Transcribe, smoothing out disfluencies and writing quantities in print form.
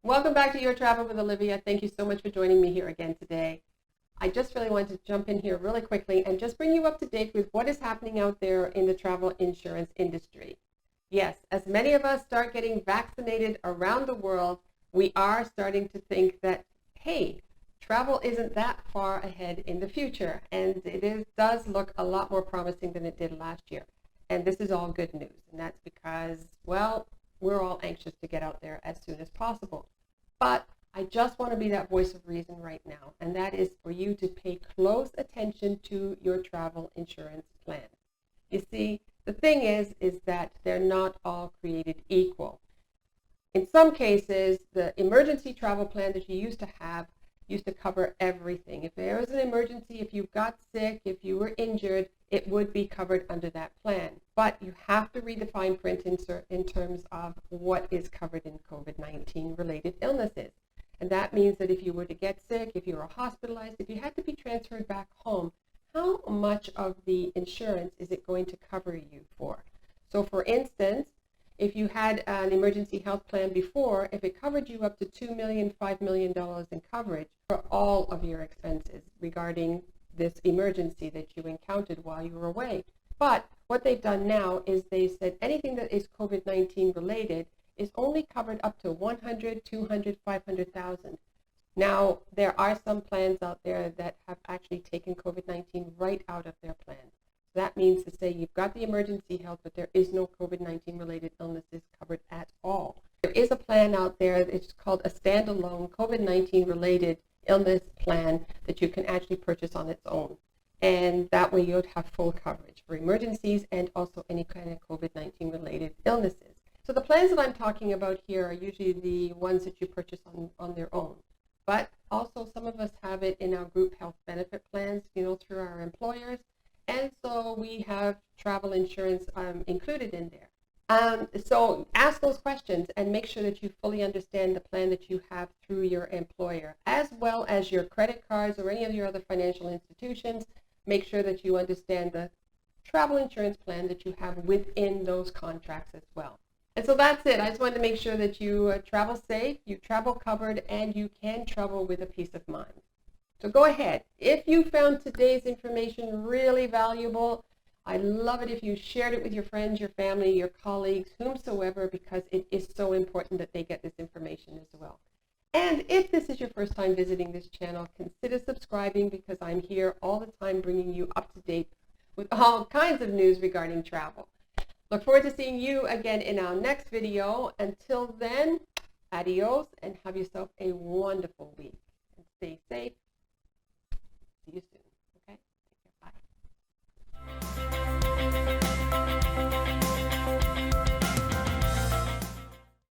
Welcome back to Your Travel with Olivia. Thank you so much for joining me here again today. I just really wanted to jump in here really quickly and just bring you up to date with what is happening out there in the travel insurance industry. Yes, as many of us start getting vaccinated around the world, we are starting to think that, hey, travel isn't that far ahead in the future, and does look a lot more promising than it did last year. And this is all good news, and that's because, well, we're all anxious to get out there as soon as possible. But I just want to be that voice of reason right now, and that is for you to pay close attention to your travel insurance plan. You see, the thing is that they're not all created equal. In some cases, the emergency travel plan that you used to cover everything. If there was an emergency, if you got sick, if you were injured, it would be covered under that plan. But you have to read the fine print in terms of what is covered in COVID-19 related illnesses. And that means that if you were to get sick, if you were hospitalized, if you had to be transferred back home, how much of the insurance is it going to cover you for? So for instance, if you had an emergency health plan before, if it covered you up to $2 million, $5 million in coverage for all of your expenses regarding this emergency that you encountered while you were away. But what they've done now is they said anything that is COVID-19 related is only covered up to 100, 200, 500,000. Now, there are some plans out there that have actually taken COVID-19 right out of their plan. That means to say you've got the emergency health, but there is no COVID-19 related illnesses covered at all. There is a plan out there, it's called a standalone COVID-19 related illness plan that you can actually purchase on its own. And that way you'd have full coverage for emergencies and also any kind of COVID-19 related illnesses. So the plans that I'm talking about here are usually the ones that you purchase on their own. But also some of us have it in our group health benefit plans, through our employers. And so we have travel insurance included in there. So ask those questions and make sure that you fully understand the plan that you have through your employer, as well as your credit cards or any of your other financial institutions. Make sure that you understand the travel insurance plan that you have within those contracts as well. And so that's it. I just wanted to make sure that you travel safe, you travel covered, and you can travel with a peace of mind. So go ahead. If you found today's information really valuable, I'd love it if you shared it with your friends, your family, your colleagues, whomsoever, because it is so important that they get this information as well. And if this is your first time visiting this channel, consider subscribing because I'm here all the time bringing you up to date with all kinds of news regarding travel. Look forward to seeing you again in our next video. Until then, adios and have yourself a wonderful week.